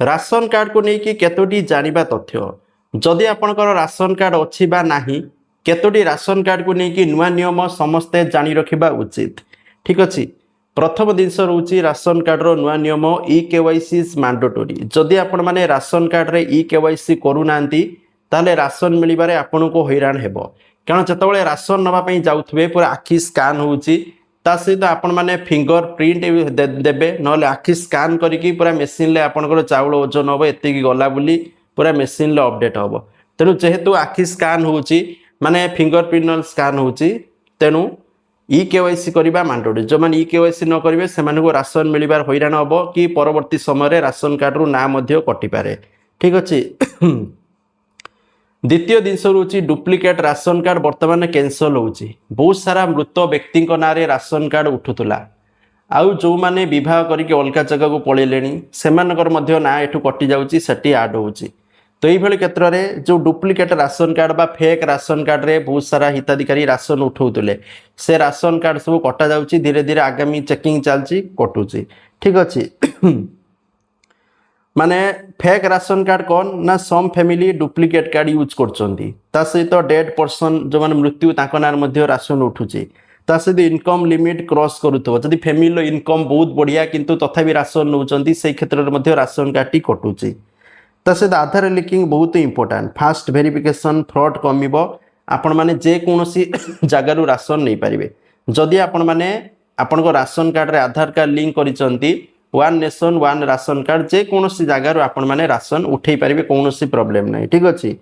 Ration card को लेकिन केतोटी जानिबा तथ्य जदि आपणकर राशन कार्ड अच्छी बा नाही केतोटी राशन कार्ड को लेकिन नुआ नियम समस्ते जानी रखिबा उचित। ठीक अच्छे प्रथम जिनस रोचे राशन कार्ड नुआ नियम ई केवाईसी इज मैंडेटरी। जदि आपण माने राशन कार्ड रे ई केवाईसी करूना ताले राशन मिलबारे आपन को हैरान हेबो कारण जतबेले राशन नवाई जाऊे पूरा आखि स्कान होची सहित आपण मैंने फिंगर प्रिंट देवे ना आखि स्कान करके पूरा मेसीन आपंकर चाउल ओजन हम एति गला बोली पूरा मेसीन अपडेट हम तेणु जेहेतु आखि स्कान होची माने फिंगर प्रिंट स्कान होची तेणु ई केवाईसी करवा मैंडेटरी। जो मैंने ई केवाईसी न करेंगे से राशन मिलबार हैरान हम कि परवर्ती समय राशन कार्ड रु ना कटि पारे। ठीक अच्छे द्वितीय जिनस रोचे डुप्लिकेट राशन कार्ड बर्तमान कैंसल होची। बहुत सारा मृत व्यक्ति ना राशन कार्ड उठुला आउ जो माने विवाह करके अलग जगह को पलैले से ना एठू कटि जाऊँगी सेठी आड होची। तो ये क्षेत्र में जो डुप्लिकेट राशन कार्ड बा फेक राशन कार्ड रे बहुत सारा हिताधिकारी राशन उठाऊले से राशन कार्ड सब कटा जाऊँगी धीरे धीरे आगामी चेकिंग चलती कटुची। ठीक अच्छे माने फेक राशन कार्ड कौन ना some family duplicate card use कर सहित डेड पर्सन जो मैंने मृत्यु नाम राशन उठुचे सहित इनकम लिमिट क्रॉस करूथो जदि फैमिली इनकम बहुत बढ़िया किंतु तथापि राशन नौकरी से क्षेत्र में राशन कार्ड टी कटुचे। सहित आधार लिंकिंग बहुत इंपोर्टेंट फास्ट वेरिफिकेशन फ्रॉड कमिबो आपण माने जेकोसी जगार राशन नहीं पारे जदि आपण माने आपण राशन कार्ड रे आधार कार्ड लिंक करिसंती one nation one ration card जेकोसी जगार आपण माने राशन उठे पारे कौन प्रॉब्लम नहीं। ठीक अच्छे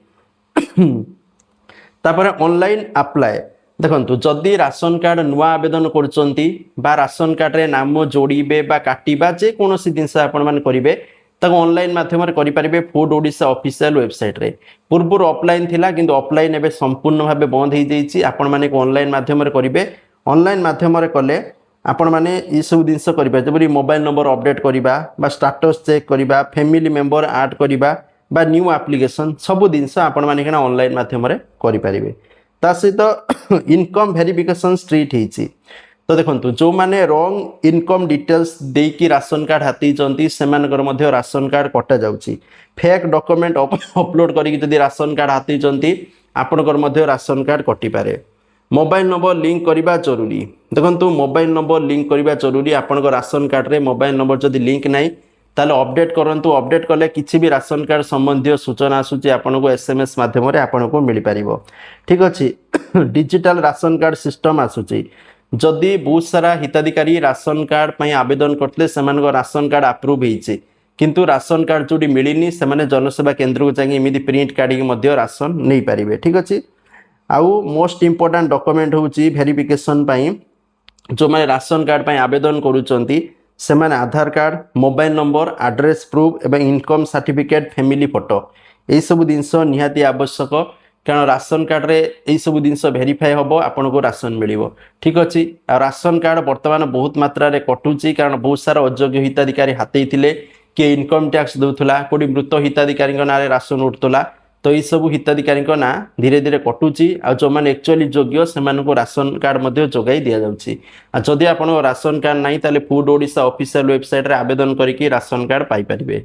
तापर ऑनलाइन अप्लाई देखंतु जदि राशन कार्ड नुआ आवेदन करुचंती बा राशन कार्ड रे नाम जोड़ीबे बा काटिबा जेकोसी जिनस आपण माने करिवे ताको ऑनलाइन माध्यम करि पारिबे फूड ओडिशा ऑफिशियल वेबसाइट रे। पूर्व ऑफलाइन थिला किंतु ऑफलाइन एबे संपूर्ण भाबे बंद हो जाइछि आपण माने ऑनलाइन माध्यम करिवे। ऑनलाइन माध्यम कले आपण माने ये सब जिनस करिबा जबरी मोबाइल नंबर अपडेट करिबा बा स्टेटस चेक करिबा फैमिली मेंबर ऐड करिबा बा न्यू एप्लीकेशन सब जिनस आपण माने केना ऑनलाइन माध्यम करि पारिबे। ता सहित इनकम वेरिफिकेशन स्ट्रीट हिची तो देखंतु जो माने रॉन्ग इनकम डिटेल्स देकी राशन कार्ड हाथी चंती सेमानकर मध्य राशन कार्ड कटा जाउची। फेक डॉक्यूमेंट अपलोड करी जदि राशन कार्ड हाथी चंती आपनकर मध्य राशन कार्ड कटि पारे। मोबाइल नंबर लिंक करवा जरूरी देखो मोबाइल नंबर लिंक करवा जरूरी आपण राशन कार्ड रे मोबाइल नंबर जदि लिंक नहीं ताले अपडेट करंतु अपडेट कले किसी भी राशन कार्ड संबंधी सूचना आसूची आपण को एसएमएस माध्यम रे आपण को मिल पारिबो। ठीक अच्छे डिजिटल राशन कार्ड सिस्टम आसूची जदि बहुत सारा हिताधिकारी राशन कार्ड पई आवेदन करते से राशन कार्ड अप्रूव होइছে किंतु राशन कार्ड जोटी मिलनी से जनसेवा केंद्र को जाई एमि प्रिंट काढ़ी मध्य राशन नहीं पारिबे। ठीक अच्छे आउ मोस्ट इंपोर्टेंट डॉक्यूमेंट होची वेरिफिकेशन पई जो माने राशन कार्ड पई आवेदन करूचंती से माने Aadhaar card mobile number address proof एवं इनकम सर्टिफिकेट फैमिली फोटो यही सब जिनस निहाती आवश्यक कारण राशन कार्ड रे यही सब जिनस वेरीफाई हम आपन को राशन मिलिबो। ठीक अच्छे आ राशन कार्ड वर्तमान बहुत मात्रा रे कटुची कारण बहुत सारा अयोग्य हिताधिकारी हाथी थिले कि इनकम टैक्स दउथला कोडी मृत हिताधिकारी ना राशन उठतला तो ये सब हिताधिकारी ना धीरे धीरे कटुची आ जो मैंने एक्चुअली योग्य से राशन कार्ड मध्य जोगाई दि जाउची। जदि आपन राशन कार्ड नहीं ताले फूड ओडिशा ऑफिशियल वेबसाइट रे आवेदन करके राशन कार्ड पाई परिबे।